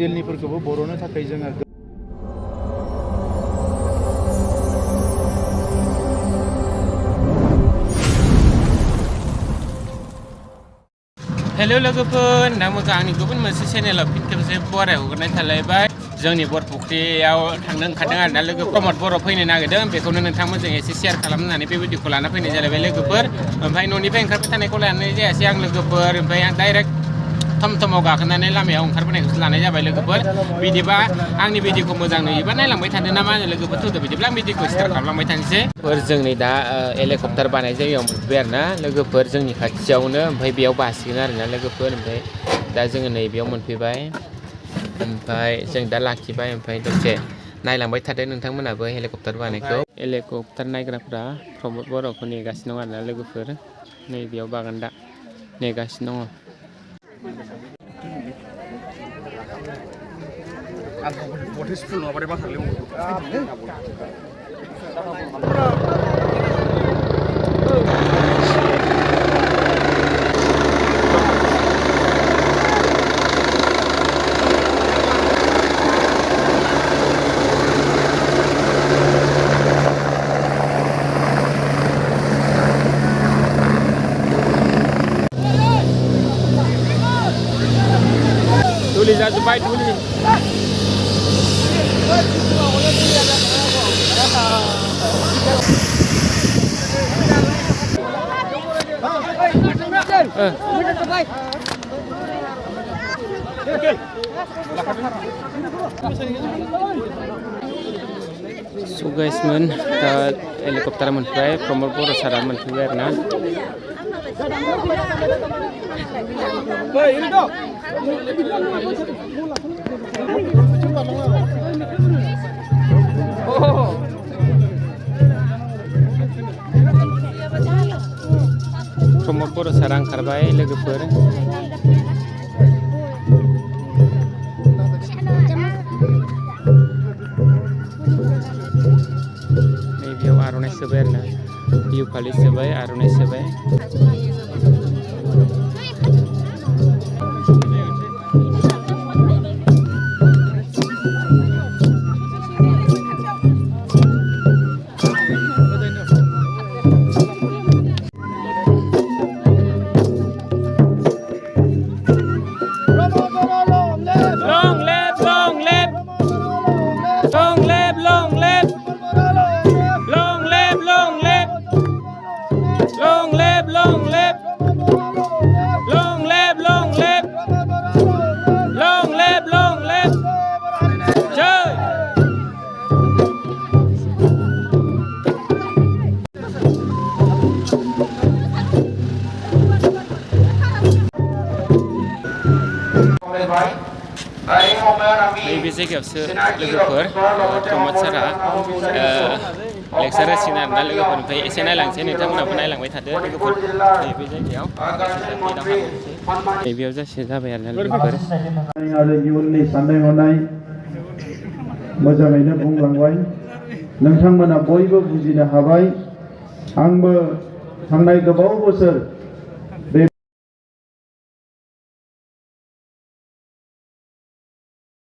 जेलनिफोरखौबो बर'नो थाखाय जोङो हेलो लोगोफोर नोंथांमोनखौ आंनि गुबुन मोनसे चेनेलाव फिन खेबसे बराय हगारनाय थालायबाय जोंनि बरफुख्रियाव थांनो ओंखारदों आरोना लोगो प्रमद बर' फैनो नागिरदों बेखौनो नोंथांमोनजों एसे शेयार खालामनानै बे भिडिअखौ लाना फैनाय जालायबाय लोगोफोर ओमफ्राय न'निफ्राय ओंखारबाय थानायखौ लानाय जायासै आं लोगोफोर ओमफ्राय आं डाइरेक्ट थमथमाव गाखोनानै लामायाव ओंखारबोनायखौसो लानाय जाबाय लोगोफोर बिदिबा आंनि भिडिअखौ मोजां नुयोबा नायलांबाय थादो ना मा होनो लोगोफोर थुदो बिदिब्ला आं भिडिअखौ स्टार्ट खालामलांबाय थानोसै जोंनि दा हेलिकप्टार बानाय जायगायाव मोनफैबाय आरोना लोगोफोर जोंनि खाथियावनो ओमफ्राय बेयाव बासिगोन आरोना लोगोफोर ओमफ्राय दा जोङो नैबेयाव मोनफैबाय ओमफ्राय जों दा लाखिबाय ओमफ्राय दसे नायलांबाय थादो नोंथांमोनाबो हेलिकप्टार बानायखौ हेलिकप्टार नायग्राफ्रा प्रमद बर'खौ नेगासिनो दं आरोना लोगोफोर नैबेयाव बागान दा नेगासिनो दङ Tuli जाजोब्बाय tuli So guys man, दा हेलिकप्टार मोनफैबाय प्रमद बर' सारा मोनफैबाय आरोना प्रमद बर' सारा ओंखारबाय लोगोफोर नैबेयाव आर'नाइ सोबाय आरोना बिहु फालि सोबाय आर'नाइ सोबाय नैबे जायगायावसो लोगोफोर प्रमद सारा लेक्सार होसिगोन आरोना लोगोफोर ओमफ्राय एसे नायलांसै नोंथांमोनाबो नायलांबाय थादो लोगोफोर नैबे जायगायाव नैबेयाव जासिगोन जाबाय आरोना लोगोफोर आरो इयुननि साननाय हनाय मोजाङैनो बुंलांबाय नोंथांमोना बयबो बुजिनो हाबाय आंबो थांनाय गोबाव बोसोर